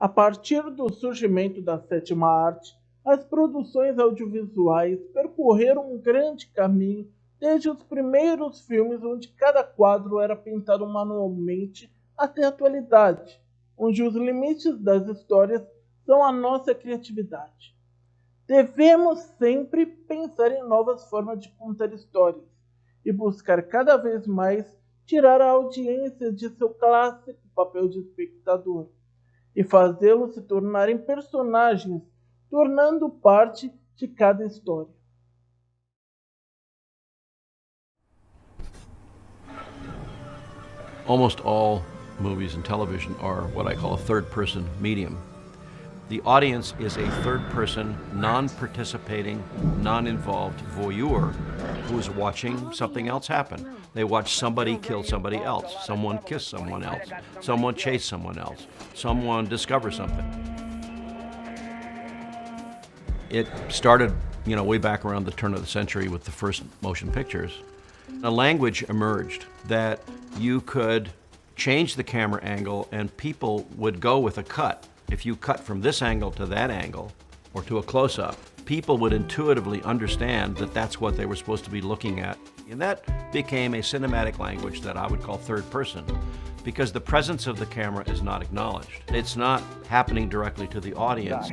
A partir do surgimento da sétima arte, as produções audiovisuais percorreram um grande caminho desde os primeiros filmes onde cada quadro era pintado manualmente até a atualidade, onde os limites das histórias são a nossa criatividade. Devemos sempre pensar em novas formas de contar histórias e buscar cada vez mais tirar a audiência de seu clássico papel de espectador e fazê-los se tornarem personagens, tornando parte de cada história. Almost all movies and television are what I call a third-person medium. The audience is a third-person, non-participating, non-involved voyeur who is watching something else happen. They watch somebody kill somebody else, someone kiss someone else, someone chase someone else, someone discover something. It started, way back around the turn of the century with the first motion pictures. A language emerged that you could change the camera angle and people would go with a cut. If you cut from this angle to that angle, or to a close-up, people would intuitively understand that that's what they were supposed to be looking at. And that became a cinematic language that I would call third person, because the presence of the camera is not acknowledged. It's not happening directly to the audience.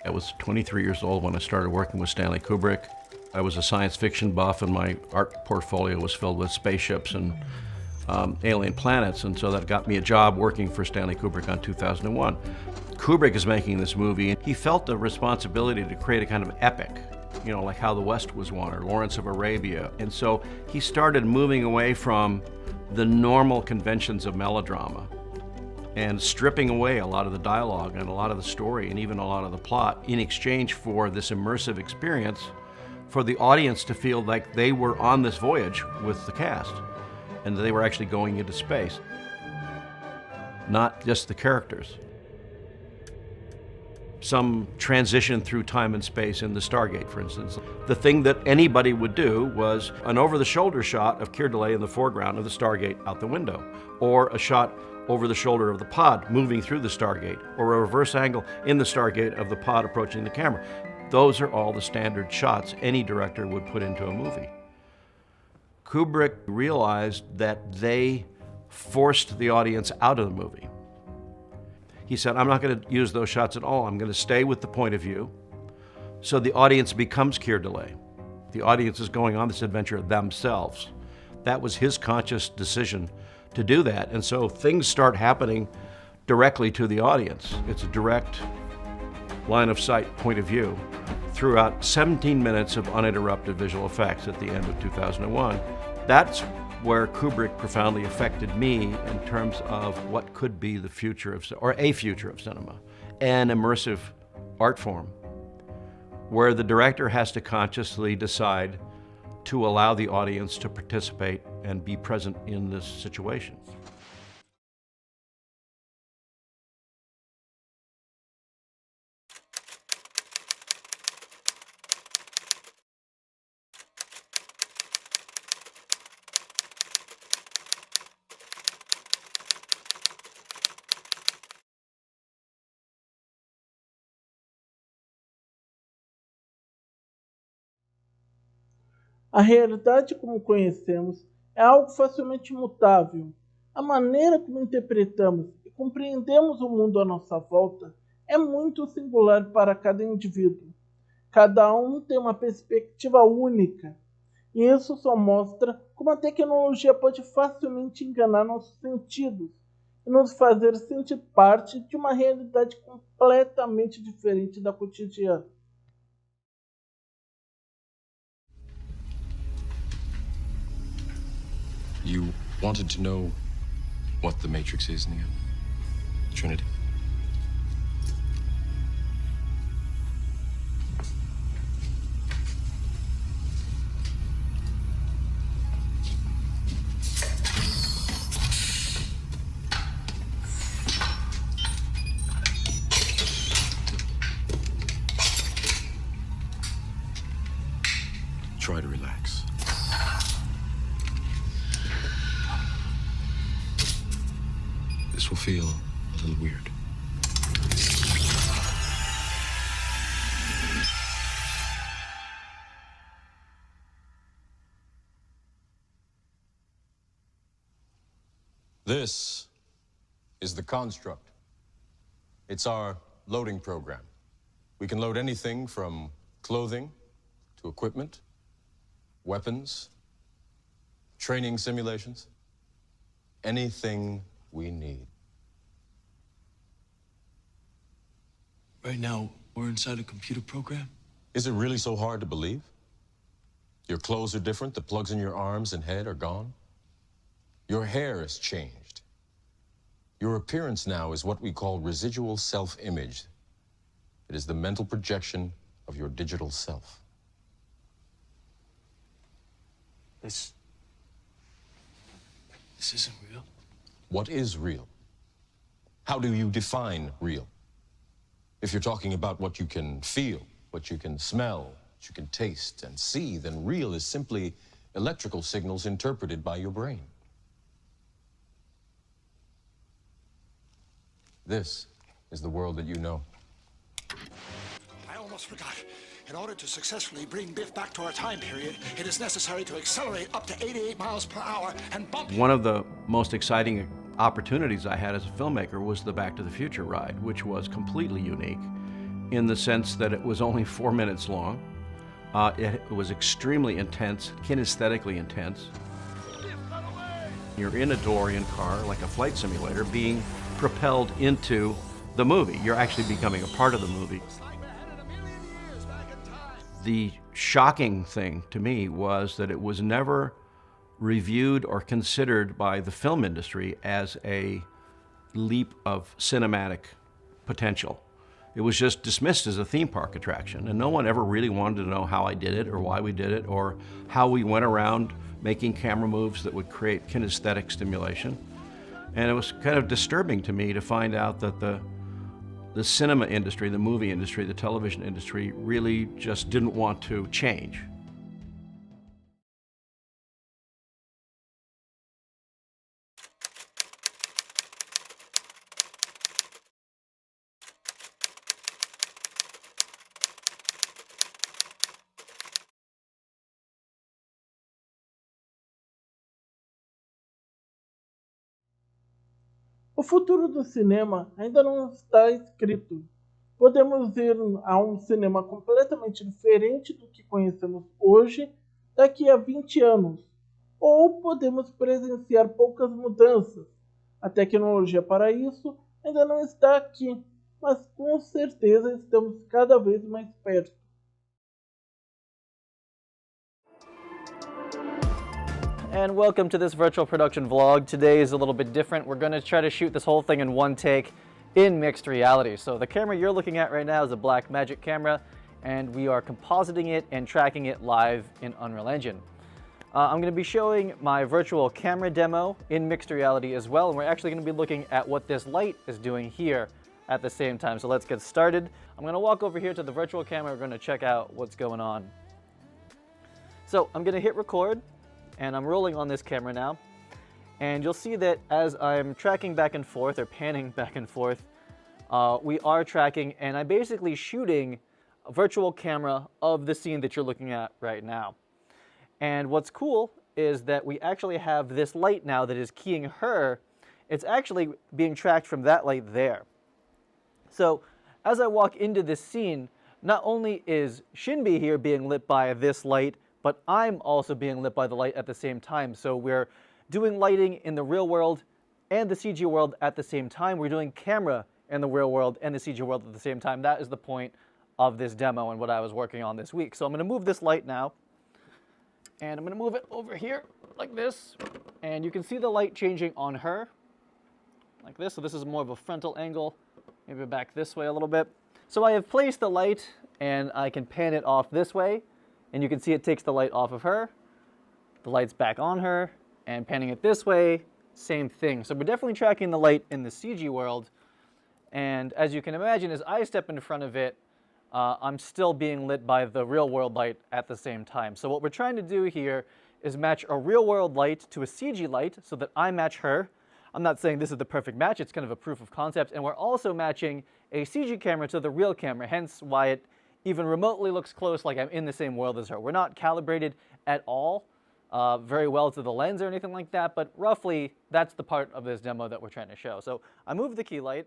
I was 23 years old when I started working with Stanley Kubrick. I was a science fiction buff and my art portfolio was filled with spaceships and alien planets, and so that got me a job working for Stanley Kubrick on 2001. Kubrick is making this movie, and he felt a responsibility to create a kind of epic, like How the West Was Won or Lawrence of Arabia. And so he started moving away from the normal conventions of melodrama and stripping away a lot of the dialogue and a lot of the story and even a lot of the plot in exchange for this immersive experience for the audience to feel like they were on this voyage with the cast and they were actually going into space, not just the characters. Some transition through time and space in the Stargate, for instance. The thing that anybody would do was an over-the-shoulder shot of Keir Dullea in the foreground of the Stargate out the window, or a shot over the shoulder of the pod moving through the Stargate, or a reverse angle in the Stargate of the pod approaching the camera. Those are all the standard shots any director would put into a movie. Kubrick realized that they forced the audience out of the movie. He said, I'm not going to use those shots at all. I'm going to stay with the point of view. So the audience becomes Keir Dullea. The audience is going on this adventure themselves. That was his conscious decision to do that. And so things start happening directly to the audience. It's a direct line of sight point of view throughout 17 minutes of uninterrupted visual effects at the end of 2001. That's where Kubrick profoundly affected me in terms of what could be the future of, or a future of cinema, an immersive art form, where the director has to consciously decide to allow the audience to participate and be present in this situation. A realidade como conhecemos é algo facilmente mutável. A maneira como interpretamos e compreendemos o mundo à nossa volta é muito singular para cada indivíduo. Cada um tem uma perspectiva única, e isso só mostra como a tecnologia pode facilmente enganar nossos sentidos e nos fazer sentir parte de uma realidade completamente diferente da cotidiana. You wanted to know what the Matrix is in the end? Trinity. Try to relax. feel a little weird. This is the construct. It's our loading program. We can load anything from clothing to equipment, weapons, training simulations, anything we need. Right now, we're inside a computer program? Is it really so hard to believe? Your clothes are different, the plugs in your arms and head are gone. Your hair has changed. Your appearance now is what we call residual self-image. It is the mental projection of your digital self. This isn't real. What is real? How do you define real? If you're talking about what you can feel, what you can smell, what you can taste and see, then real is simply electrical signals interpreted by your brain. This is the world that you know. I almost forgot. In order to successfully bring Biff back to our time period, it is necessary to accelerate up to 88 miles per hour and bump... One of the most exciting opportunities I had as a filmmaker was the Back to the Future ride, which was completely unique in the sense that it was only 4 minutes long. It was extremely intense, kinesthetically intense. You're in a DeLorean car, like a flight simulator, being propelled into the movie. You're actually becoming a part of the movie. The shocking thing to me was that it was never reviewed or considered by the film industry as a leap of cinematic potential. It was just dismissed as a theme park attraction, and no one ever really wanted to know how I did it or why we did it or how we went around making camera moves that would create kinesthetic stimulation. And it was kind of disturbing to me to find out that the cinema industry, the movie industry, the television industry really just didn't want to change. O futuro do cinema ainda não está escrito. Podemos ir a um cinema completamente diferente do que conhecemos hoje daqui a 20 anos, ou podemos presenciar poucas mudanças. A tecnologia para isso ainda não está aqui, mas com certeza estamos cada vez mais perto. And welcome to this virtual production vlog. Today is a little bit different. We're going to try to shoot this whole thing in one take in mixed reality. So the camera you're looking at right now is a Blackmagic camera, and we are compositing it and tracking it live in Unreal Engine. I'm going to be showing my virtual camera demo in mixed reality as well, and we're actually going to be looking at what this light is doing here at the same time. So let's get started. I'm going to walk over here to the virtual camera. We're going to check out what's going on. So I'm going to hit record, and I'm rolling on this camera now. And you'll see that as I'm tracking back and forth, or panning back and forth, we are tracking, and I'm basically shooting a virtual camera of the scene that you're looking at right now. And what's cool is that we actually have this light now that is keying her. It's actually being tracked from that light there. So as I walk into this scene, not only is Shinbi here being lit by this light, but I'm also being lit by the light at the same time. So we're doing lighting in the real world and the CG world at the same time. We're doing camera in the real world and the CG world at the same time. That is the point of this demo and what I was working on this week. So I'm going to move this light now, and I'm going to move it over here like this. And you can see the light changing on her like this. So this is more of a frontal angle, maybe back this way a little bit. So I have placed the light, and I can pan it off this way. And you can see it takes the light off of her, the light's back on her, and panning it this way, same thing. So we're definitely tracking the light in the CG world. And as you can imagine, as I step in front of it, I'm still being lit by the real world light at the same time. So what we're trying to do here is match a real world light to a CG light so that I match her. I'm not saying this is the perfect match, it's kind of a proof of concept, and we're also matching a CG camera to the real camera, hence why it even remotely looks close, like I'm in the same world as her. We're not calibrated at all very well to the lens or anything like that, but roughly that's the part of this demo that we're trying to show. So I moved the key light.